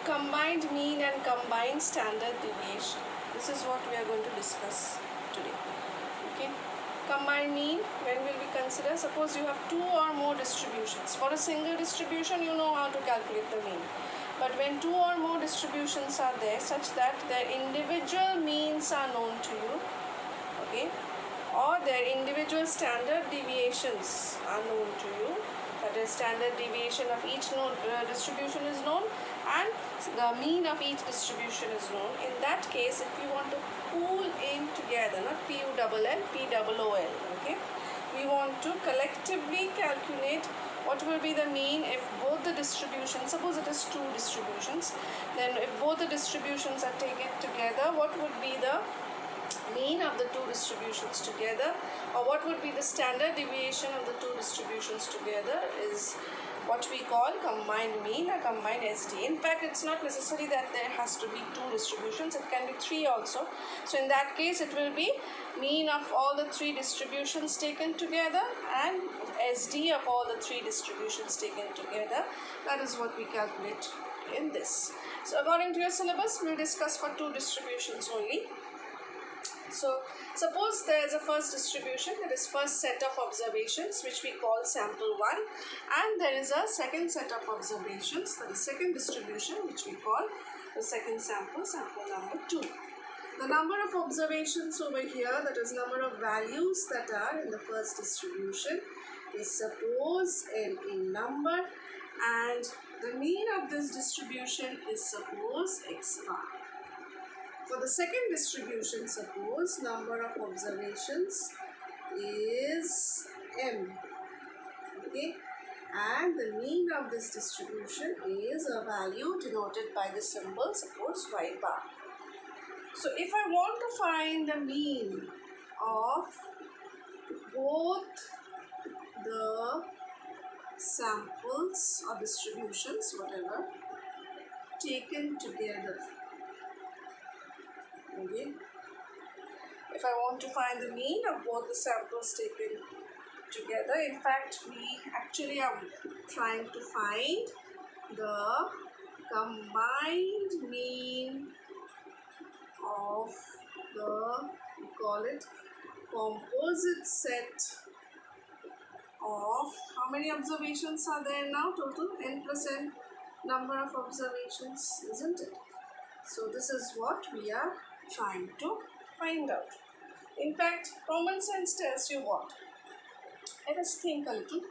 combined mean and combined standard deviation. This is what we are going to discuss today. Okay. Combined mean, when will we consider? Suppose you have two or more distributions. For a single distribution, you know how to calculate the mean. But when two or more distributions are there such that their individual means are known to you, okay, or their individual standard deviations are known to you, that is, standard deviation of each distribution is known and the mean of each distribution is known. In that case, if you want to pool in together, not P-U-L-L, P-O-O-L, okay, we want to collectively calculate what will be the mean if both the distributions, suppose it is two distributions, then if both the distributions are taken together, what would be the mean of the two distributions together, or what would be the standard deviation of the two distributions together, is what we call combined mean or combined SD. In fact, it's not necessary that there has to be two distributions, it can be three also. So in that case, it will be mean of all the three distributions taken together and SD of all the three distributions taken together. That is what we calculate in this. So according to your syllabus, we'll discuss for two distributions only. So suppose there is a first distribution, that is first set of observations, which we call sample 1, and there is a second set of observations, that is second distribution, which we call the second sample, sample number 2. The number of observations over here, that is number of values that are in the first distribution, is suppose n in number, and the mean of this distribution is suppose x bar. For the second distribution, suppose number of observations is m, okay, and the mean of this distribution is a value denoted by the symbol, suppose y bar. So if I want to find the mean of both the samples or distributions, whatever, taken together, okay, if I want to find the mean of both the samples taken together, in fact we actually are trying to find the combined mean of the, we call it, composite set of, how many observations are there now? Total n plus n number of observations, isn't it? So this is what we are trying to find out. In fact, common sense tells you what? Let us think a little.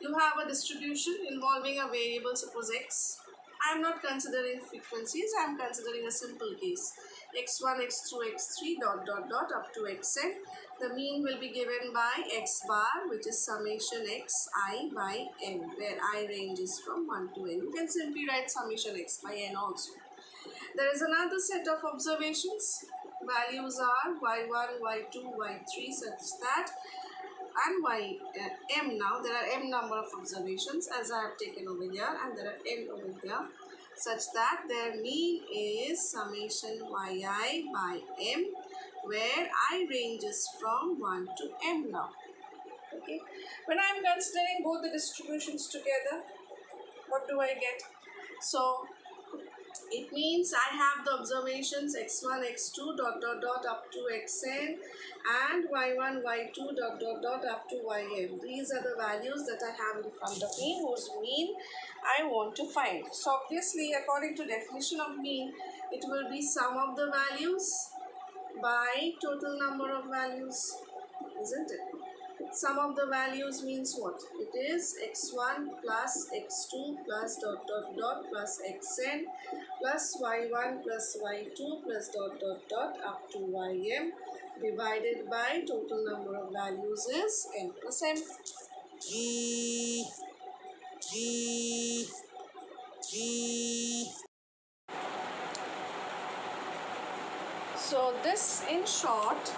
You have a distribution involving a variable, suppose x. I am not considering frequencies, I am considering a simple case. x1, x2, x3, dot, dot, dot, up to xn. The mean will be given by x bar, which is summation xi by n, where I ranges from 1 to n. You can simply write summation x by n also. There is another set of observations. Values are y1, y2, y3, such that, and m now, there are m number of observations as I have taken over here, and there are n over here, such that their mean is summation yi by m, where I ranges from 1 to m now. Okay. When I am considering both the distributions together, what do I get? So it means I have the observations x1, x2, dot, dot, dot, up to xn, and y1, y2, dot, dot, dot, up to yn. These are the values that I have in front of me, whose mean I want to find. So obviously, according to definition of mean, it will be sum of the values by total number of values, isn't it? Sum of the values means what? It is x1 plus x2 plus dot dot dot plus xn plus y1 plus y2 plus dot dot dot up to ym divided by total number of values is n plus m. So this in short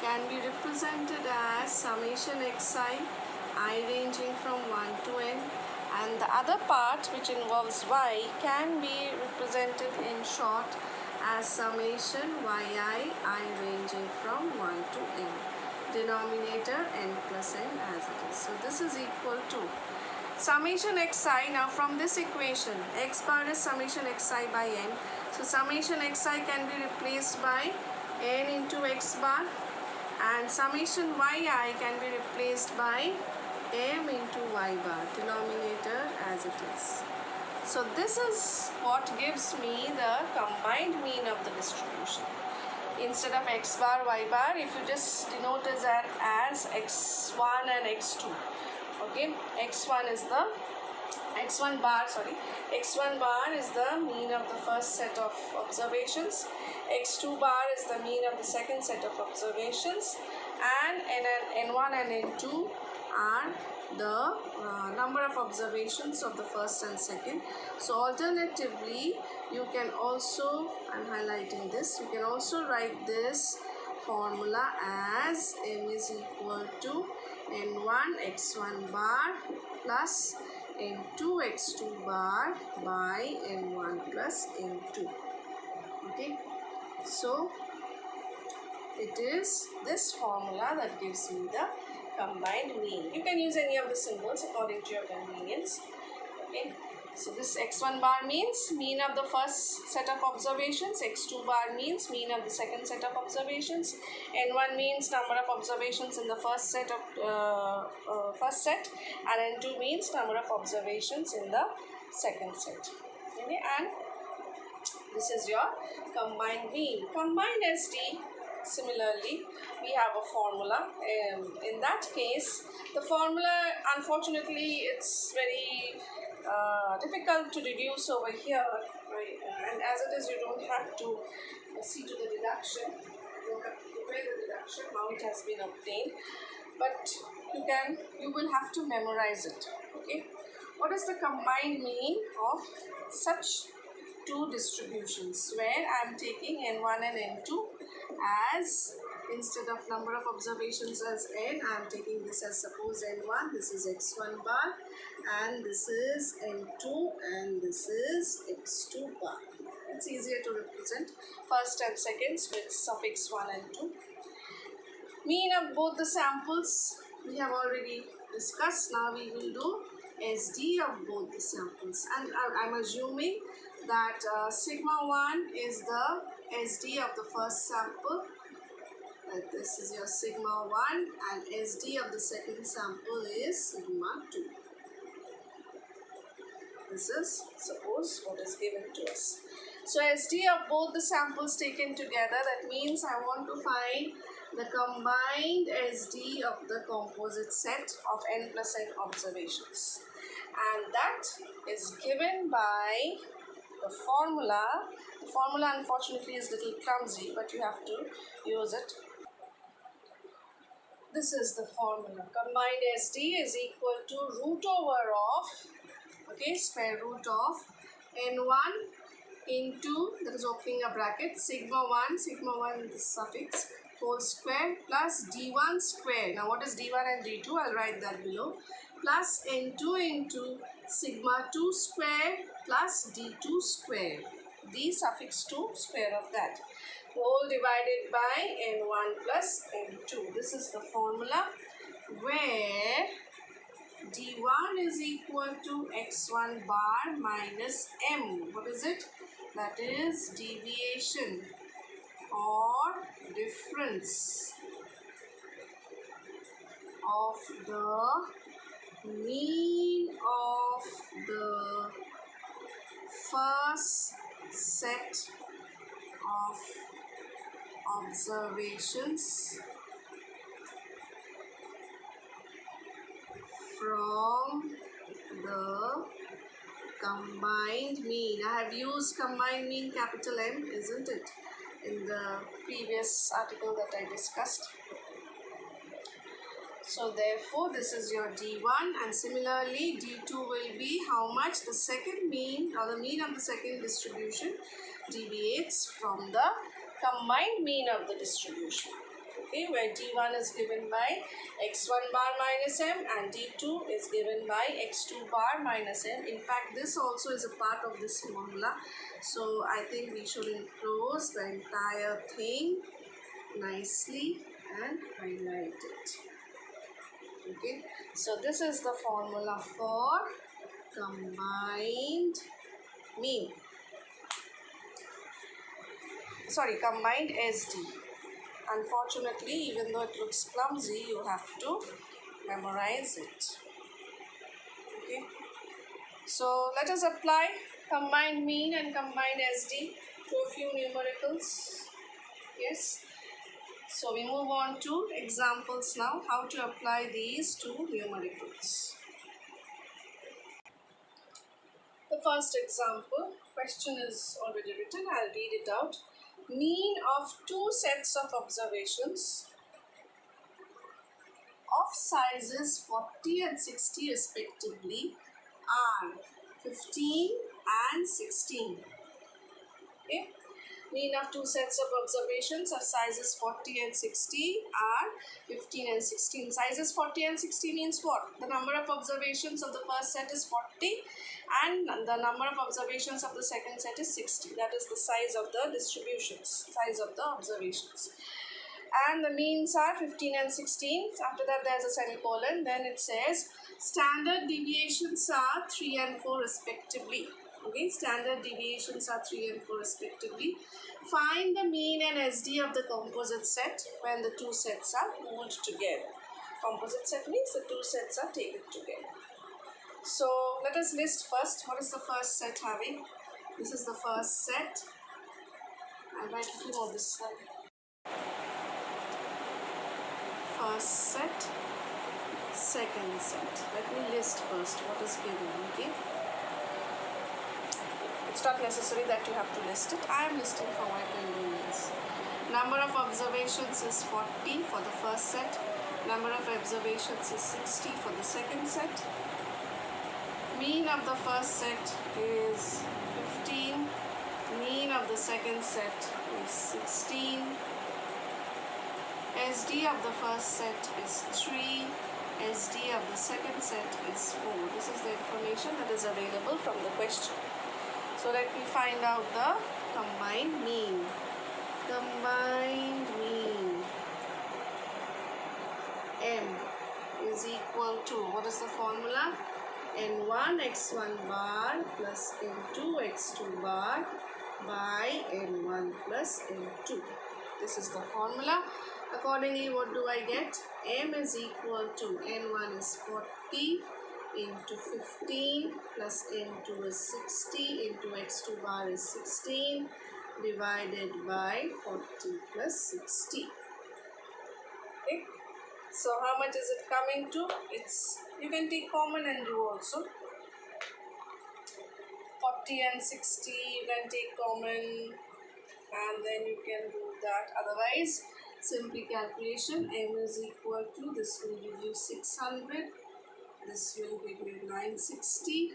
can be represented as summation xi, I ranging from 1 to n, and the other part which involves y can be represented in short as summation yi, I ranging from 1 to n. Denominator n plus n as it is. So this is equal to Summation xi, now from this equation, x bar is summation xi by n. So summation xi can be replaced by n into x bar, and summation yi can be replaced by m into y bar, denominator as it is. So this is what gives me the combined mean of the distribution. Instead of x bar, y bar, if you just denote as x1 and x2. Okay, x1 bar is the mean of the first set of observations, x2 bar is the mean of the second set of observations, and n1 and n2 are the number of observations of the first and second. So alternatively, you can also, I'm highlighting this, you can also write this formula as m is equal to n1 x1 bar plus n2 x2 bar by n1 plus n2. Okay, so it is this formula that gives me the combined mean. You can use any of the symbols according to your convenience. Okay, so this x1 bar means mean of the first set of observations, x2 bar means mean of the second set of observations, n1 means number of observations in the first set, and n2 means number of observations in the second set. Okay, and this is your combined mean. Combined SD, similarly, we have a formula. In that case, the formula, unfortunately, it's very difficult to reduce over here, right? And as it is, you don't have to see to the deduction. You don't have to prepare the deduction, how it has been obtained. But you will have to memorize it. Okay? What is the combined mean of such two distributions where I am taking n1 and n2 as, instead of number of observations as n, I am taking this as, suppose n1, this is x1 bar, and this is n2, and this is x2 bar. It's easier to represent first and seconds with suffix 1 and 2. Mean of both the samples we have already discussed. Now we will do SD of both the samples, and I'm assuming that sigma 1 is the SD of the first sample. This is your sigma 1, and SD of the second sample is sigma 2. This is, suppose, what is given to us. So SD of both the samples taken together, that means I want to find the combined SD of the composite set of n plus n observations, and that is given by the formula. The formula unfortunately is a little clumsy, but you have to use it. This is the formula. Combined SD is equal to root over of, okay, square root of n1 into, that is opening a bracket, sigma 1 with the suffix, whole square, plus d1 square. Now what is d1 and d2? I'll write that below. Plus n2 into sigma 2 square plus d2 square. D suffix 2, square of that. Whole divided by n1 plus n2. This is the formula where d1 is equal to x1 bar minus m. What is it? That is deviation or difference of the mean of the first set of observations from the combined mean. I have used combined mean capital M, isn't it, in the previous article that I discussed. So therefore this is your D1, and similarly D2 will be how much the second mean or the mean of the second distribution deviates from the combined mean of the distribution. Okay, where D1 is given by x1 bar minus m and D2 is given by x2 bar minus m. In fact, this also is a part of this formula. So I think we should enclose the entire thing nicely and highlight it. Okay, so this is the formula for combined mean. Combined SD. Unfortunately, even though it looks clumsy, you have to memorize it. Okay, so let us apply combined mean and combined SD to a few numericals. Yes, so we move on to examples now, how to apply these to numericals. The first example, question is already written, I'll read it out. Mean of two sets of observations of sizes 40 and 60 respectively are 15 and 16. Okay? Mean of two sets of observations of sizes 40 and 60 are 15 and 16. Sizes 40 and 60 means what? The number of observations of the first set is 40 and the number of observations of the second set is 60. That is the size of the distributions, size of the observations. And the means are 15 and 16. After that there is a semicolon. Then it says standard deviations are 3 and 4 respectively. Okay, standard deviations are 3 and 4 respectively. Find the mean and SD of the composite set when the two sets are pooled together. Composite set means the two sets are taken together. So let us list first. What is the first set having? This is the first set. I'll write a few more this side. First set, second set. Let me list first what is given. Okay, it's not necessary that you have to list it. I am listing for my convenience. Number of observations is 40 for the first set. Number of observations is 60 for the second set. Mean of the first set is 15. Mean of the second set is 16. SD of the first set is 3. SD of the second set is 4. This is the information that is available from the question. So let me find out the combined mean. Combined mean. M is equal to, what is the formula? N1 x1 bar plus N2 x2 bar by N1 plus N2. This is the formula. Accordingly, what do I get? M is equal to N1 is 40 into 15 plus N2 is 60 into x2 bar is 16 divided by 40 plus 60. Okay. So how much is it coming to? You can take common and do also. 40 and 60 you can take common and then you can do that. Otherwise, simply calculation, M is equal to, this will give you 600, this will give you 960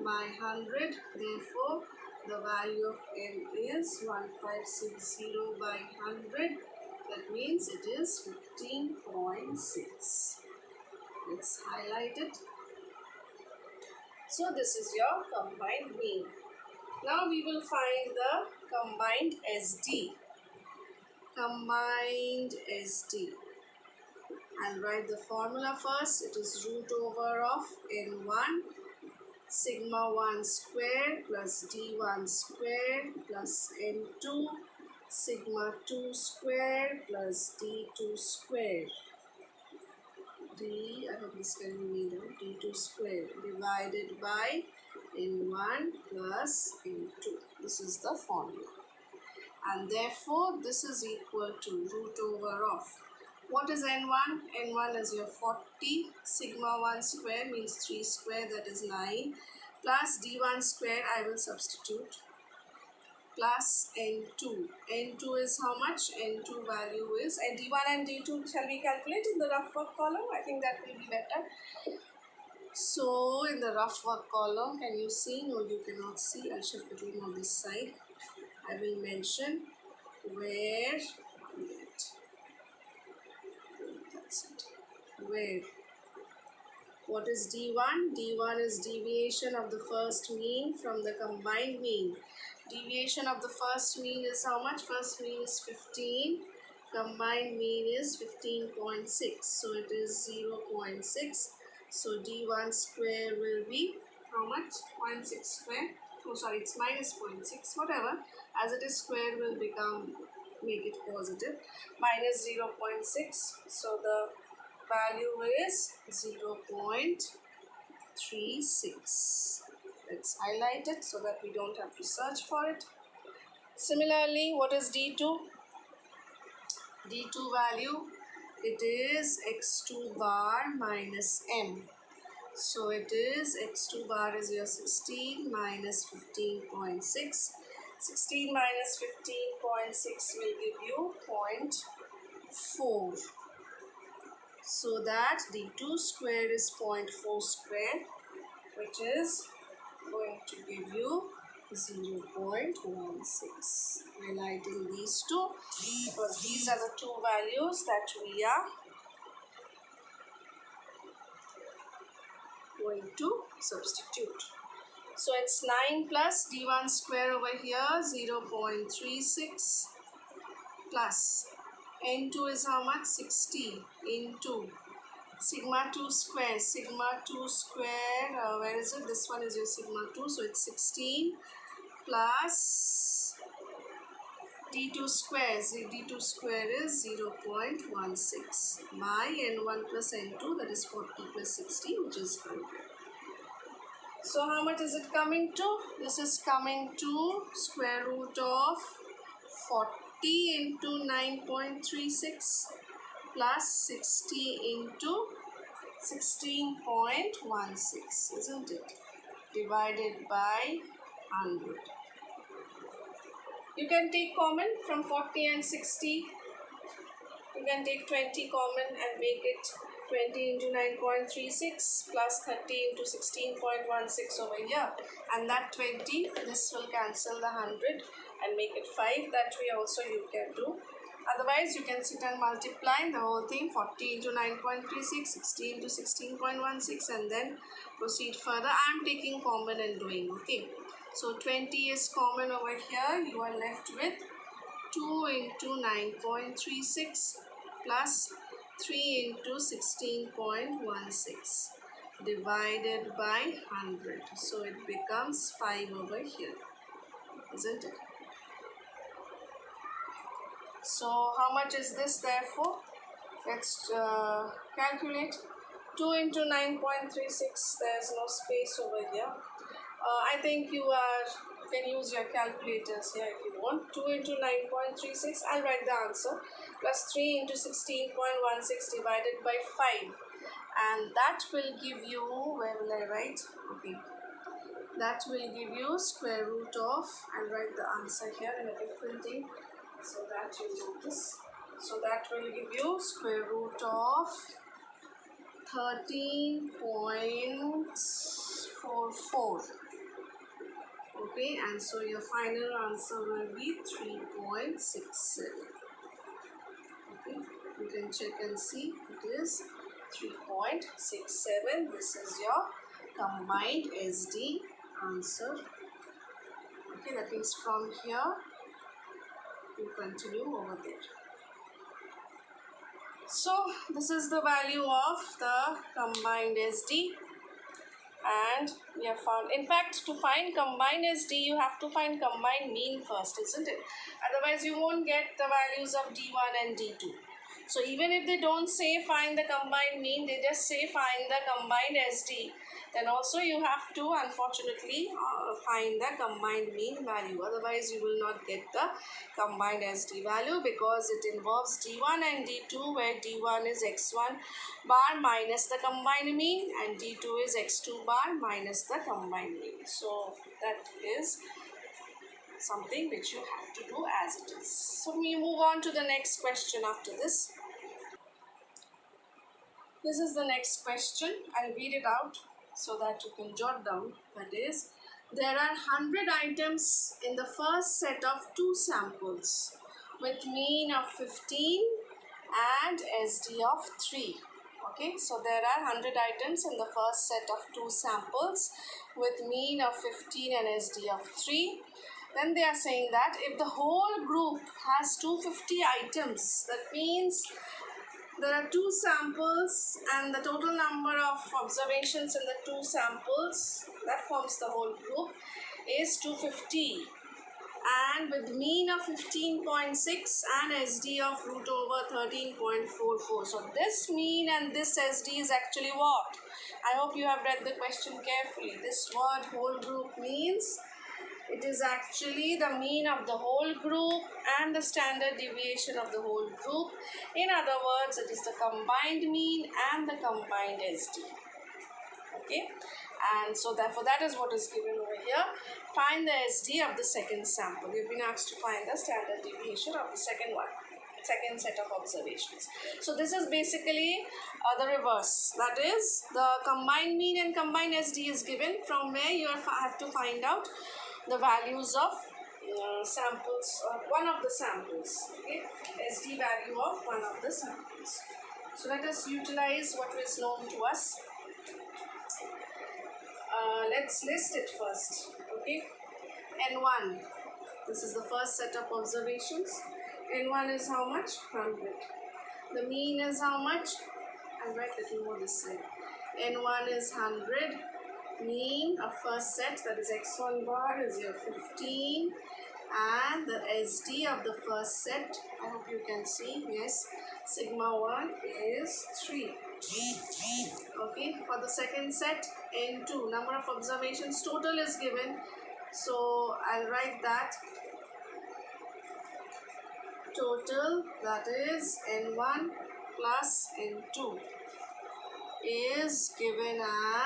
by 100. Therefore, the value of M is 1560 by 100. That means it is 15.6. Let's highlight it. So this is your combined mean. Now we will find the combined SD. Combined SD. I'll write the formula first. It is root over of N1 sigma 1 square plus D1 square plus N2 sigma 2 square plus D2 square. I hope this can be made out. D2 square divided by N1 plus N2. This is the formula. And therefore, this is equal to root over of. What is N1? N1 is your 40. Sigma 1 square means 3 square, that is 9. Plus D1 square, I will substitute. Plus N2. N2 is how much? N2 value is, and D1 and D2 shall we calculate in the rough work column? I think that will be better. So in the rough work column, can you see? No, you cannot see. I shall put it on this side. I will mention where, that's it, where. What is D1? D1 is deviation of the first mean from the combined mean. Deviation of the first mean is how much? First mean is 15. combined mean is 15.6, so it is 0.6. So d1 square will be how much? 0.6 square. Oh sorry, it's minus 0.6, whatever. As it is square will become, make it positive, minus 0.6. So the value is 0.36. Let's highlight it so that we don't have to search for it. Similarly, what is d2? d2 value, it is x2 bar minus m. So it is x2 bar is your 16 minus 15.6. 16 minus 15.6 will give you 0.4. So that d2 square is 0.4 square, which is going to give you 0.16. Highlighting these two because these are the two values that we are going to substitute. So it's 9 plus d1 square over here, 0.36 plus n2 is how much? 60 into sigma 2 square. Sigma 2 square, where is it? This one is your sigma 2, so it's 16 plus d2 square. d2 square is 0.16 by n1 plus n2, that is 40 plus 60, which is 100. So how much is it coming to? This is coming to square root of 40 into 9.36 plus 60 into 16.16, isn't it? Divided by 100. You can take common from 40 and 60. You can take 20 common and make it 20 into 9.36 plus 30 into 16.16 over here. And that 20, this will cancel the 100 and make it 5. That way also you can do. Otherwise, you can sit and multiply the whole thing, 40 into 9.36, 60 into 16.16, and then proceed further. I am taking common and doing, okay. So 20 is common over here. You are left with 2 into 9.36 plus 3 into 16.16 divided by 100. So it becomes 5 over here, isn't it? So how much is this therefore? Let's calculate. 2 into 9.36, there's no space over here. I think you can use your calculators here if you want. 2 into 9.36, I'll write the answer. Plus 3 into 16.16 divided by 5. And that will give you, where will I write? Okay. That will give you square root of, I'll write the answer here in a different thing so that you notice. So that will give you square root of 13.44. Okay, and so your final answer will be 3.67. Okay, you can check and see it is 3.67. This is your combined SD answer. Okay, that means from here you continue over there. So this is the value of the combined SD, and we have found, in fact, to find combined SD you have to find combined mean first, isn't it? Otherwise you won't get the values of D1 and D2. So even if they don't say find the combined mean, they just say find the combined SD, then also you have to unfortunately find the combined mean value. Otherwise you will not get the combined SD value because it involves D1 and D2, where D1 is x1 bar minus the combined mean and D2 is x2 bar minus the combined mean. So that is something which you have to do as it is. So we move on to the next question after this. This is the next question. I'll read it out so that you can jot down. That is, there are 100 items in the first set of 2 samples with mean of 15 and SD of 3. Okay, so there are 100 items in the first set of 2 samples with mean of 15 and SD of 3. Then they are saying that if the whole group has 250 items, that means there are two samples and the total number of observations in the two samples, that forms the whole group, is 250, and with mean of 15.6 and SD of root over 13.44. So this mean and this SD is actually what? I hope you have read the question carefully. This word whole group means it is actually the mean of the whole group and the standard deviation of the whole group. In other words, it is the combined mean and the combined SD. Okay, and so therefore that is what is given over here. Find the SD of the second sample. You've been asked to find the standard deviation of the second set of observations. So this is basically the reverse. That is, the combined mean and combined SD is given, from where you have to find out the values of samples, one of the samples. Okay, SD value of one of the samples. So let us utilize what is known to us. Let's list it first. Okay, N1, this is the first set of observations. N1 is how much? 100. The mean is how much? I'll write a little more this side. N1 is 100. Mean of first set, that is x1 bar, is your 15, and the SD of the first set, I hope you can see, yes, sigma 1 is 3. Okay, for the second set, N2, number of observations total is given, so I'll write that total, that is N1 plus N2, is given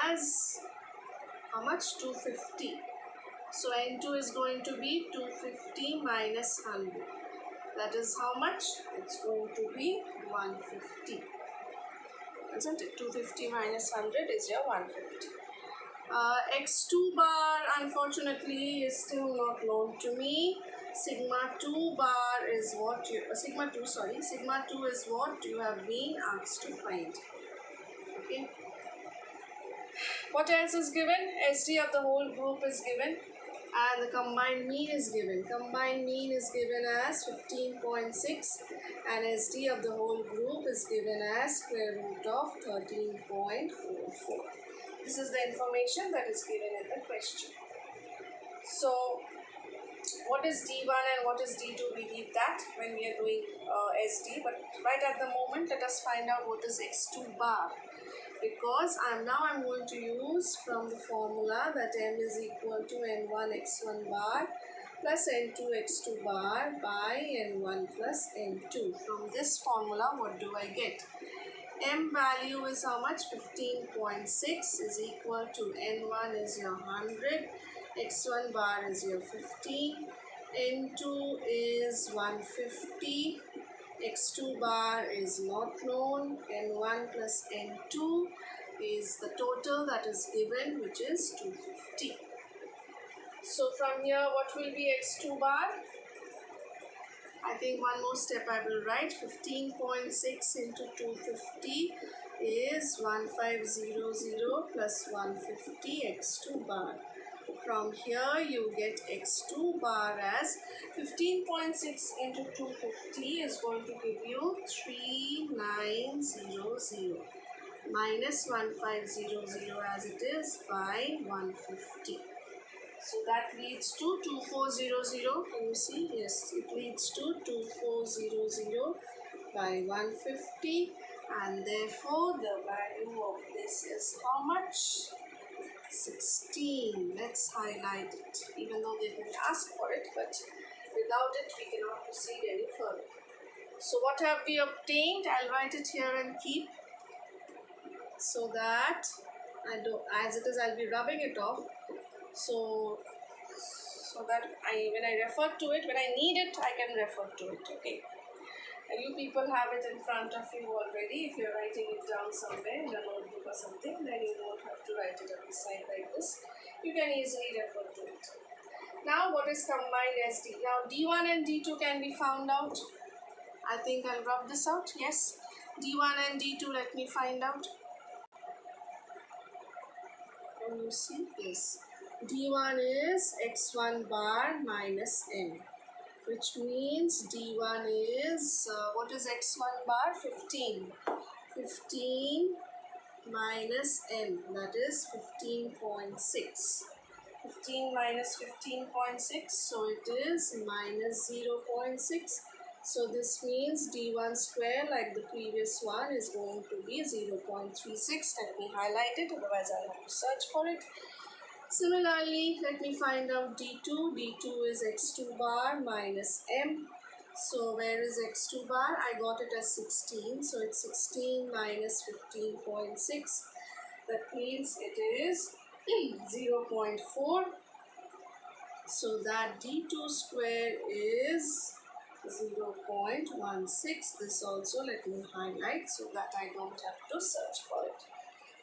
as how much? 250. So N2 is going to be 250 minus 100. That is how much? It's going to be 150. Isn't it? 250 minus 100 is your 150. X2 bar unfortunately is still not known to me. Sigma 2 bar is what you, sigma 2 is what you have been asked to find. Okay. What else is given? SD of the whole group is given, and the combined mean is given. Combined mean is given as 15.6, and SD of the whole group is given as square root of 13.44. This is the information that is given in the question. So, what is D1 and what is D2? We need that when we are doing SD, but right at the moment, let us find out what is X2 bar. Because I'm going to use from the formula that M is equal to N1 x1 bar plus N2 x2 bar by N1 plus N2. From this formula, what do I get? M value is how much? 15.6 is equal to N1 is your 100, x1 bar is your 15, N2 is 150, x2 bar is not known, N1 plus N2 is the total that is given, which is 250. So from here, what will be x2 bar? I think one more step I will write. 15.6 into 250 is 1500 plus 150 x2 bar. From here you get x2 bar as 15.6 into 250 is going to give you 3900 minus 1500 as it is by 150. So that leads to 2400. Can you see? Yes, it leads to 2400 by 150, and therefore the value of this is how much? 16. Let's highlight it, even though they didn't ask for it, but without it we cannot proceed any further. So what have we obtained? I'll write it here and keep, so that I do, as it is, I'll be rubbing it off. So that when I refer to it, when I need it, I can refer to it. Okay. You people have it in front of you already. If you're writing it down somewhere in a notebook or something, then you don't have to write it on the side like this. You can easily refer to it. Now, what is combined SD? Now, D1 and D2 can be found out. I think I'll rub this out. Yes. D1 and D2, let me find out. Can you see? Yes. D1 is x1 bar minus n, which means D1 is, what is x1 bar? 15. 15 minus n, that is 15.6. 15 minus 15.6, so it is minus 0.6. So this means D1 square, like the previous one, is going to be 0.36. Let me highlight it, otherwise I'll have to search for it. Similarly, let me find out D2. D2 is x2 bar minus m. So where is x2 bar? I got it as 16. So it's 16 minus 15.6. That means it is 0.4. So that D2 square is 0.16. This also let me highlight so that I don't have to search for it.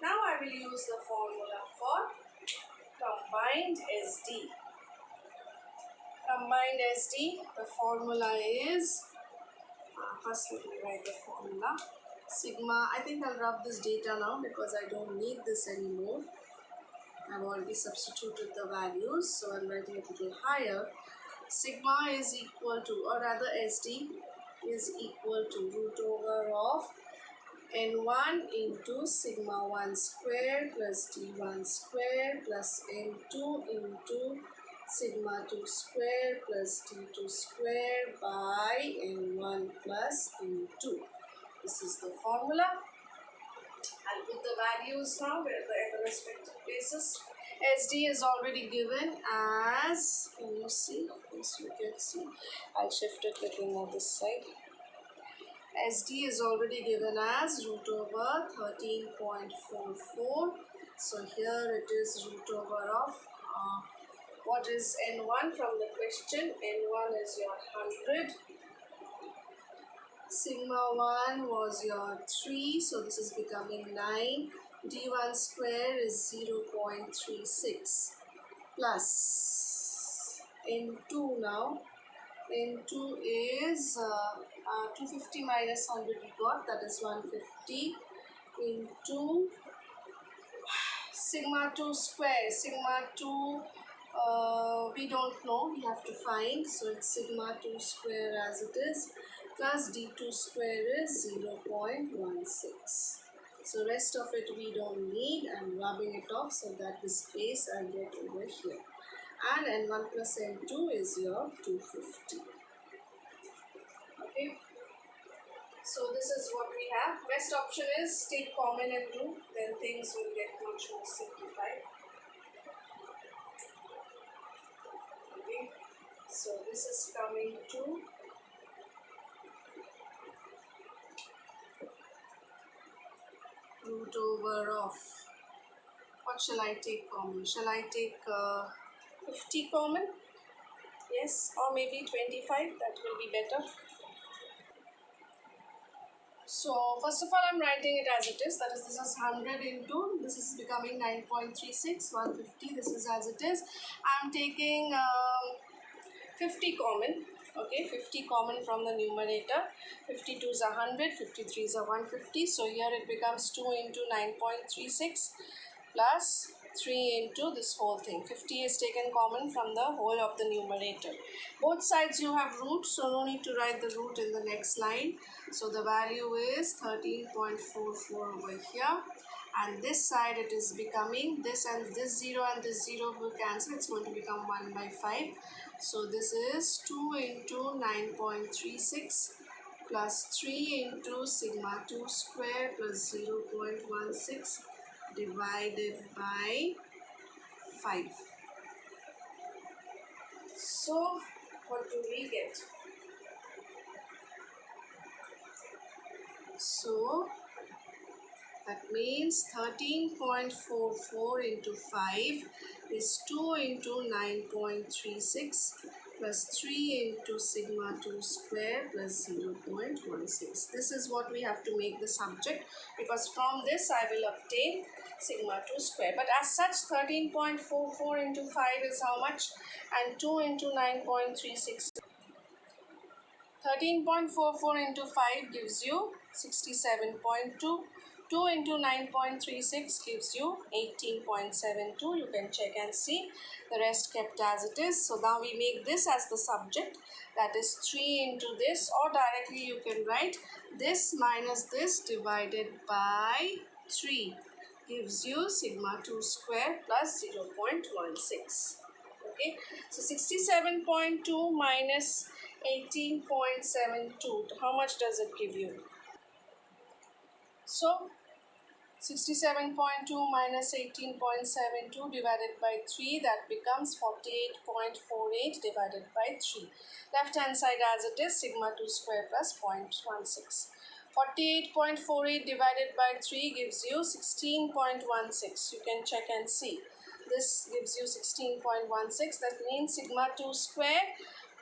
Now I will use the formula for combined SD. Combined SD, the formula is, first let me write the formula. Sigma, I think I'll rub this data now because I don't need this anymore. I've already substituted the values, so I'm writing it a little higher. Sigma is equal to, or rather SD is equal to root over of n1 into sigma 1 square plus d1 square plus n2 into sigma 2 square plus d2 square by n1 plus n2. This is the formula. I'll put the values now where the respective places. SD is already given as, can you see? Yes, you can see. I'll shift it a little more this side. SD is already given as root over 13.44. So here it is root over of, what is N1 from the question? N1 is your 100. Sigma 1 was your 3, so this is becoming 9. D1 square is 0.36 plus N2 now. N2 is 250 minus 100 we got, that is 150 into sigma 2 square. Sigma 2 we don't know, we have to find, so it's sigma 2 square as it is plus d2 square is 0.16. So rest of it we don't need. I'm rubbing it off so that the space I get over here. And n1 plus n2 is your 250. Okay. So this is what we have. Best option is take common and do, then things will get much more simplified. Okay. So this is coming to root over of, what shall I take common? Shall I take 50 common? Yes, or maybe 25, that will be better. So first of all, I'm writing it as it is, that is, this is 100 into, this is becoming 9.36, 150, this is as it is. I'm taking 50 common, okay, 50 common from the numerator. 52 is 100, 53 is 150, so here it becomes 2 into 9.36 plus 3 into this whole thing. 50 is taken common from the whole of the numerator. Both sides you have root, so no need to write the root in the next line. So the value is 13.44 over here. And this side it is becoming, this and this 0 and this 0 will cancel, it's going to become 1 by 5. So this is 2 into 9.36 plus 3 into sigma 2 square plus 0.16 divided by 5. So what do we get? So that means 13.44 into 5 is 2 into 9.36 plus 3 into sigma 2 square plus 0.16. This is what we have to make the subject, because from this I will obtain sigma 2 square. But as such, 13.44 into 5 is how much? And 2 into 9.36. 13.44 into 5 gives you 67.2. 2 2 into 9.36 gives you 18.72. You can check and see. The rest kept as it is. So now we make this as the subject. That is 3 into this, or directly you can write this minus this divided by 3 gives you sigma 2 square plus 0.16. Okay, so 67.2 minus 18.72, how much does it give you? So 67.2 minus 18.72 divided by 3, that becomes 48.48 divided by 3. Left hand side as it is, sigma 2 square plus 0.16. 48.48 divided by 3 gives you 16.16. You can check and see. This gives you 16.16. That means sigma 2 square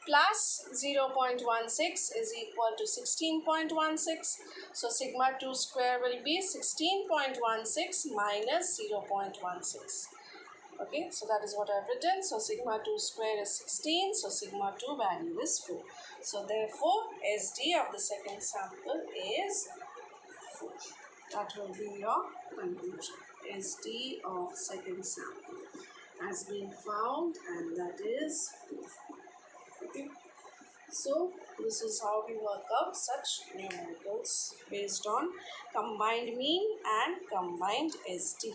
plus 0.16 is equal to 16.16. So sigma 2 square will be 16.16 minus 0.16. Okay, so that is what I've written. So sigma 2 square is 16. So sigma 2 value is 4. So therefore, SD of the second sample is 4. That will be your conclusion. SD of second sample has been found, and that is 4. Okay. So this is how we work out such numericals based on combined mean and combined SD.